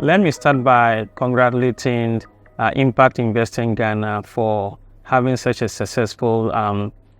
Let me start by congratulating Impact Investing Ghana for having such a successful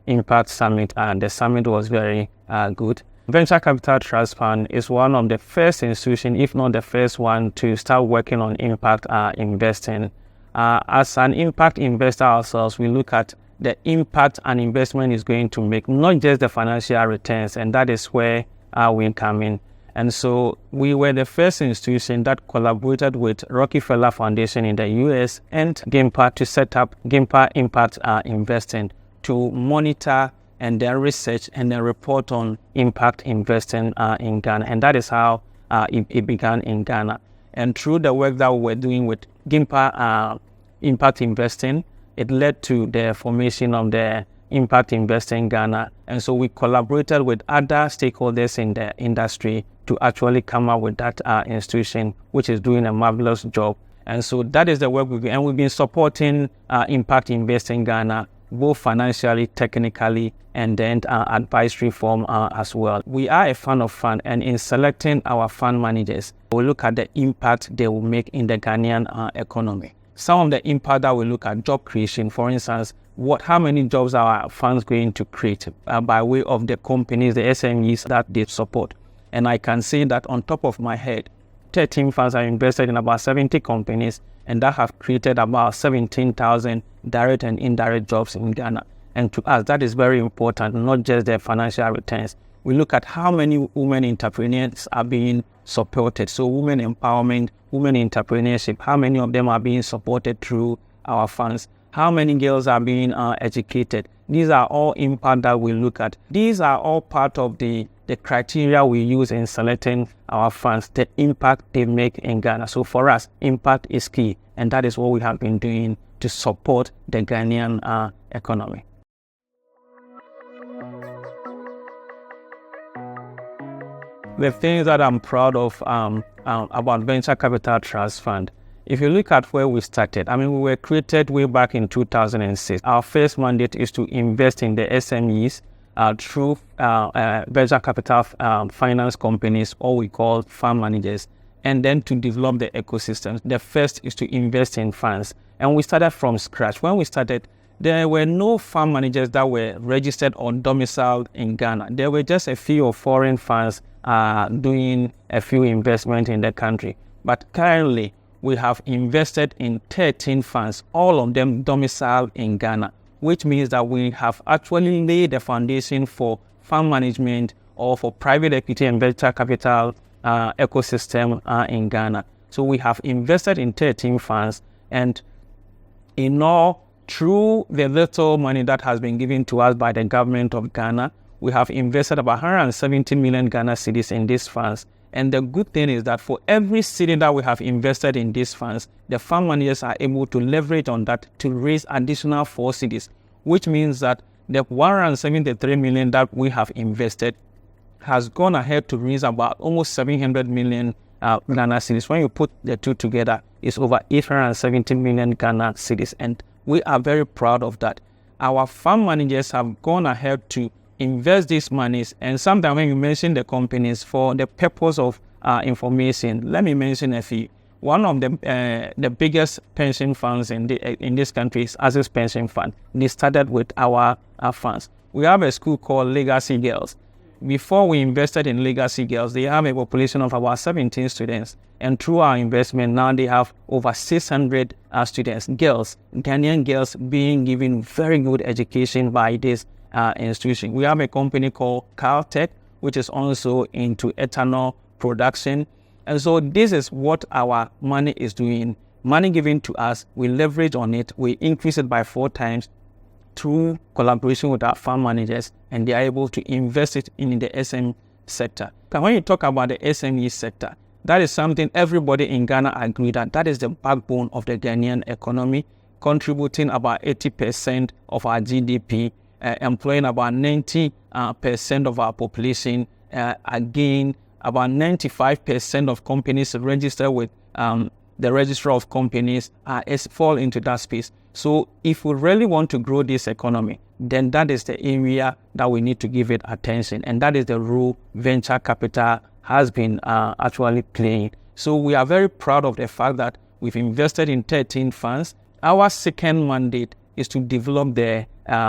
Impact Summit, and the summit was very good. Venture Capital Trust Fund is one of the first institutions, if not the first one, to start working on impact investing. As an impact investor ourselves, we look at the impact an investment is going to make, not just the financial returns, and that is where we come in. And so we were the first institution that collaborated with Rockefeller Foundation in the US and GIMPA to set up GIMPA Impact Investing to monitor and then research and then report on impact investing in Ghana. And that is how it began in Ghana. And through the work that we were doing with GIMPA Impact Investing, it led to the formation of the Impact Investing Ghana. And so we collaborated with other stakeholders in the industry to actually come up with that institution, which is doing a marvelous job. And so that is the work we've been, and we've been supporting Impact Investing Ghana, both financially, technically, and then advisory form as well. We are a fund of fund, and in selecting our fund managers, we look at the impact they will make in the Ghanaian economy. Some of the impact that we look at, job creation, for instance, how many jobs are our funds going to create by way of the companies, the SMEs that they support. And I can say that on top of my head, 13 funds are invested in about 70 companies, and that have created about 17,000 direct and indirect jobs in Ghana. And to us, that is very important, not just the financial returns. We look at how many women entrepreneurs are being supported. So women empowerment, women entrepreneurship, how many of them are being supported through our funds? How many girls are being educated? These are all impact that we look at. These are all part of the criteria we use in selecting our funds, the impact they make in Ghana. So for us, impact is key, and that is what we have been doing to support the Ghanaian economy. The things that I'm proud of about Venture Capital Trust Fund, if you look at where we started, we were created way back in 2006. Our first mandate is to invest in the SMEs through venture capital finance companies, or we call fund managers, and then to develop the ecosystems. The first is to invest in funds. And we started from scratch. When we started, there were no fund managers that were registered or domiciled in Ghana. There were just a few foreign funds doing a few investments in the country. But currently, we have invested in 13 funds, all of them domiciled in Ghana, which means that we have actually laid the foundation for fund management or for private equity and venture capital ecosystem in Ghana. So we have invested in 13 funds, and in all, through the little money that has been given to us by the government of Ghana, we have invested about 170 million Ghana cedis in these funds. And the good thing is that for every cedi that we have invested in these funds, the fund managers are able to leverage on that to raise additional 4 cedis, which means that the 173 million that we have invested has gone ahead to raise about almost 700 million Ghana cedis. When you put the two together, it's over 870 million Ghana cedis, and we are very proud of that. Our fund managers have gone ahead to invest these monies, and sometimes when you mention the companies for the purpose of information, let me mention a few. One of the biggest pension funds in this country is Access Pension Fund. They started with our funds. We have a school called Legacy Girls. Before we invested in Legacy Girls, they have a population of about 17 students. And through our investment, now they have over 600 students, girls, Ghanaian girls being given very good education by this institution. We have a company called Caltech, which is also into ethanol production. And so this is what our money is doing. Money given to us, we leverage on it, we increase it by 4 times through collaboration with our fund managers, and they are able to invest it in the SME sector. But when you talk about the SME sector, that is something everybody in Ghana agreed that is the backbone of the Ghanaian economy, contributing about 80% of our GDP, employing about 90% of our population. Again, about 95% of companies registered with the Register of Companies fall into that space. So if we really want to grow this economy, then that is the area that we need to give it attention. And that is the role venture capital has been actually playing. So we are very proud of the fact that we've invested in 13 funds. Our second mandate is to develop the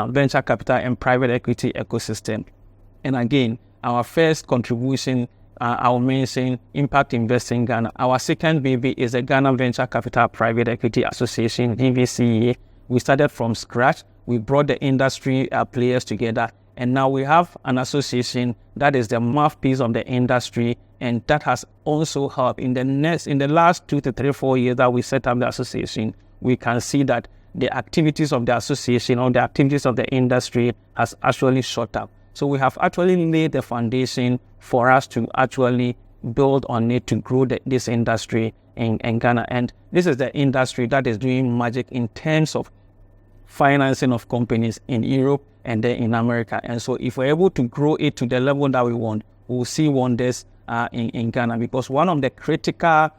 venture capital and private equity ecosystem. And again, our first contribution, I'll mention Impact Investing Ghana. Our second baby is the Ghana Venture Capital Private Equity Association, GVCA. We started from scratch. We brought the industry players together. And now we have an association that is the mouthpiece of the industry. And that has also helped in the last 2 to 3, 4 years that we set up the association. We can see that the activities of the association or the activities of the industry has actually shot up. So we have actually laid the foundation for us to actually build on it to grow this industry in Ghana. And this is the industry that is doing magic in terms of financing of companies in Europe and then in America. And so if we're able to grow it to the level that we want, we'll see wonders in Ghana, because one of the critical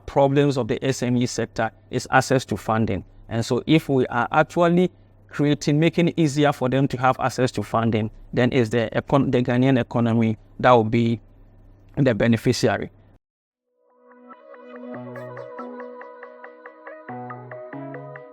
problems of the SME sector is access to funding. And so if we are actually making it easier for them to have access to funding, then it's the Ghanaian economy that will be the beneficiary.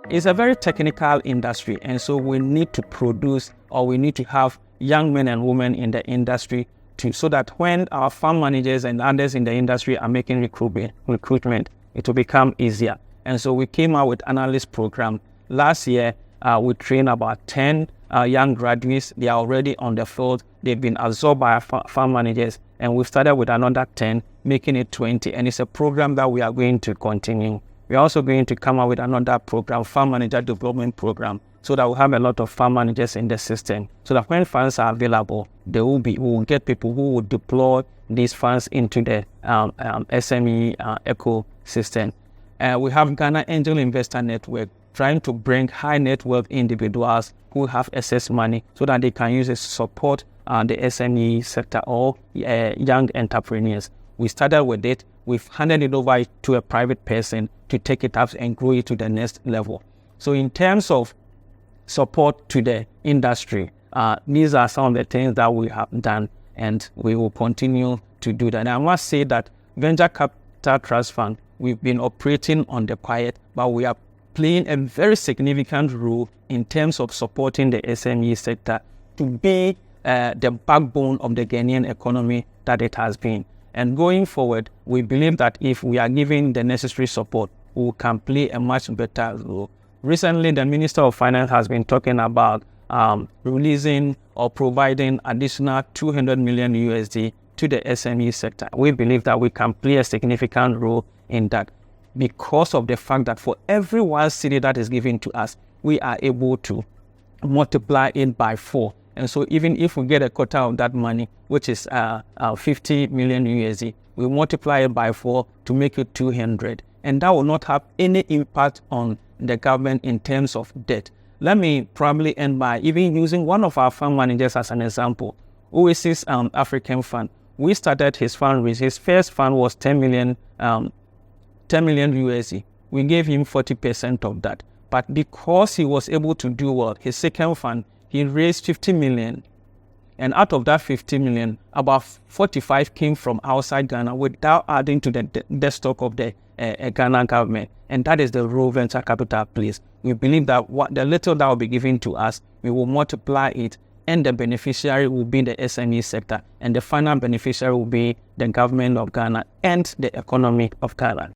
It's a very technical industry, and so we need to produce, or we need to have young men and women in the industry so that when our fund managers and others in the industry are making recruitment, it will become easier. And so we came out with analyst program. Last year, we trained about 10 young graduates. They are already on the field. They've been absorbed by our fund managers, and we started with another 10, making it 20. And it's a program that we are going to continue. We're also going to come out with another program, fund manager development program, so that we'll have a lot of fund managers in the system, so that when funds are available, we will get people who will deploy these funds into the SME ecosystem. We have Ghana Angel Investor Network, trying to bring high net worth individuals who have excess money so that they can use it to support the SME sector or young entrepreneurs. We started with it. We've handed it over to a private person to take it up and grow it to the next level. So in terms of support to the industry, these are some of the things that we have done, and we will continue to do that. And I must say that Venture Capital Trust Fund, we've been operating on the quiet, but we are playing a very significant role in terms of supporting the SME sector to be the backbone of the Ghanaian economy that it has been. And going forward, we believe that if we are given the necessary support, we can play a much better role. Recently, the Minister of Finance has been talking about releasing or providing additional 200 million USD to the SME sector. We believe that we can play a significant role in that, because of the fact that for every 1 cedi that is given to us, we are able to multiply it by 4. And so even if we get a quota of that money, which is 50 million USD, we multiply it by 4 to make it 200. And that will not have any impact on the government in terms of debt. Let me probably end by even using one of our fund managers as an example. Oasis African Fund. We started his fundraise. His first fund was 10 million USD. We gave him 40% of that. But because he was able to do well, his second fund, he raised 50 million. And out of that 50 million, about 45 came from outside Ghana without adding to the stock of the Ghana government. And that is the role venture capital plays. We believe that the little that will be given to us, we will multiply it, and the beneficiary will be the SME sector, and the final beneficiary will be the government of Ghana and the economy of Ghana.